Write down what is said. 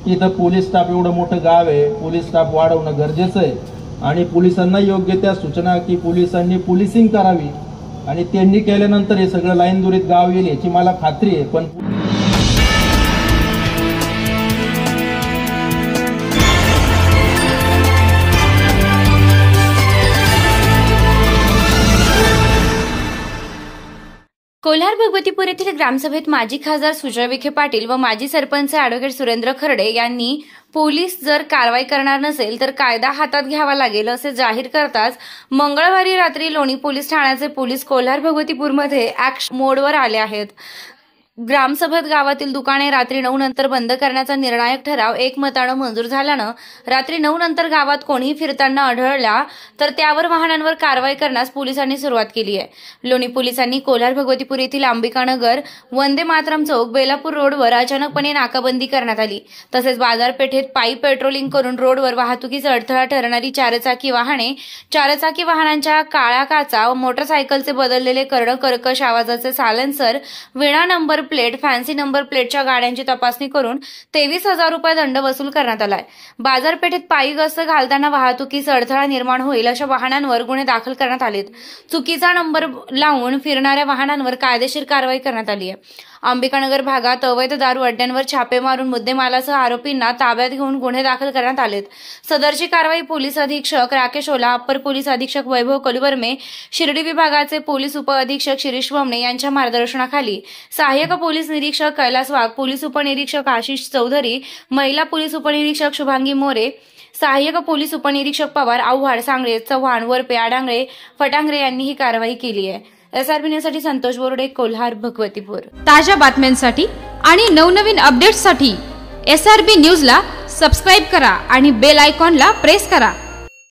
की इथं police staff एवढं मोठं गाव आहे, पोलीस स्टाफ वाढवणं गरजेचं आहे आणि पोलिसांना योग्य त्या सूचना की पोलिसांनी पोलिसिंग करावी आणि त्यांनी केल्यानंतर हे सगळं लाईन दुरीत गाव येईल याची मला खात्री आहे। पण कोल्हार भगवतीपूर येथील ग्रामसभेत माजी खासदार सुजय विखे पाटील व माजी सरपंच ॲडव्होकेट सुरेंद्र खर्डे यांनी पोलीस जर कारवाई करणार नसेल तर कायदा हातात घ्यावा लागेल असे जाहीर करताच मंगळवारी रात्री लोणी पोलीस ठाण्याचे पोलीस कोल्हार भगवतीपूरमध्ये ॲक्शन मोडवर आले आहेत। ग्रामसभेत गावातील दुकाने रात्री 9 नंतर बंद करण्याचा निर्णायक ठराव एकमताने मंजूर झाल्यानं रात्री 9 नंतर गावात कोणीही फिरताना आढळला तर त्यावर वाहनांवर कारवाई करण्यास पोलिसांनी सुरुवात केली आहे। लोणी पोलिसांनी कोल्हार भगवतीपूर येथील अंबिकानगर, वंदे मातरम चौक, बेलापूर रोडवर अचानकपणे नाकाबंदी करण्यात आली। तसेच बाजारपेठेत पायी पेट्रोलिंग करून रोडवर वाहतुकीचा अडथळा ठरणारी चारचाकी वाहने, चारचाकी वाहनांच्या काळ्या काचा व मोटरसायकलचे बदललेले कर्कश आवाजाचे सायलेन्सर, विना नंबर प्लेट, फॅन्सी नंबर प्लेटच्या गाड्यांची तपासणी करून 23,000 रुपये दंड वसूल करण्यात आलाय। बाजारपेठेत पायी गस्त घालताना वाहतुकीचा अडथळा निर्माण होईल अशा वाहनांवर गुन्हे दाखल करण्यात आलेत। चुकीचा नंबर लावून फिरणाऱ्या वाहनांवर कायदेशीर कारवाई करण्यात आली आहे। अंबिकानगर भागात अवैध दारू अड्ड्यांवर छापे मारून मुद्देमालासह आरोपींना ताब्यात घेऊन गुन्हे दाखल करण्यात आलेत। सदरची कारवाई पोलीस अधीक्षक राकेश ओला, अप्पर पोलीस अधीक्षक वैभव कलुवर्मे, शिर्डी विभागाचे पोलीस उपअधीक्षक शिरीष वमने यांच्या मार्गदर्शनाखाली सहाय्यक पोलीस निरीक्षक कैलास वाघ, पोलीस उपनिरीक्षक आशिष चौधरी, महिला पोलीस उपनिरीक्षक शुभांगी मोरे, सहाय्यक पोलीस उपनिरीक्षक पवार, आव्हाड, सांगळे, चव्हाण, वरपे, आडांगळे, फटांगरे यांनी ही कारवाई केली आहे। SRB न्यूजसाठी संतोष बोर्डे, कोल्हार भगवतीपूर। ताज्या बातम्यांसाठी आणि नवनवीन अपडेट्ससाठी SRB न्यूजला सबस्क्राइब करा आणि बेल आयकॉनला प्रेस करा।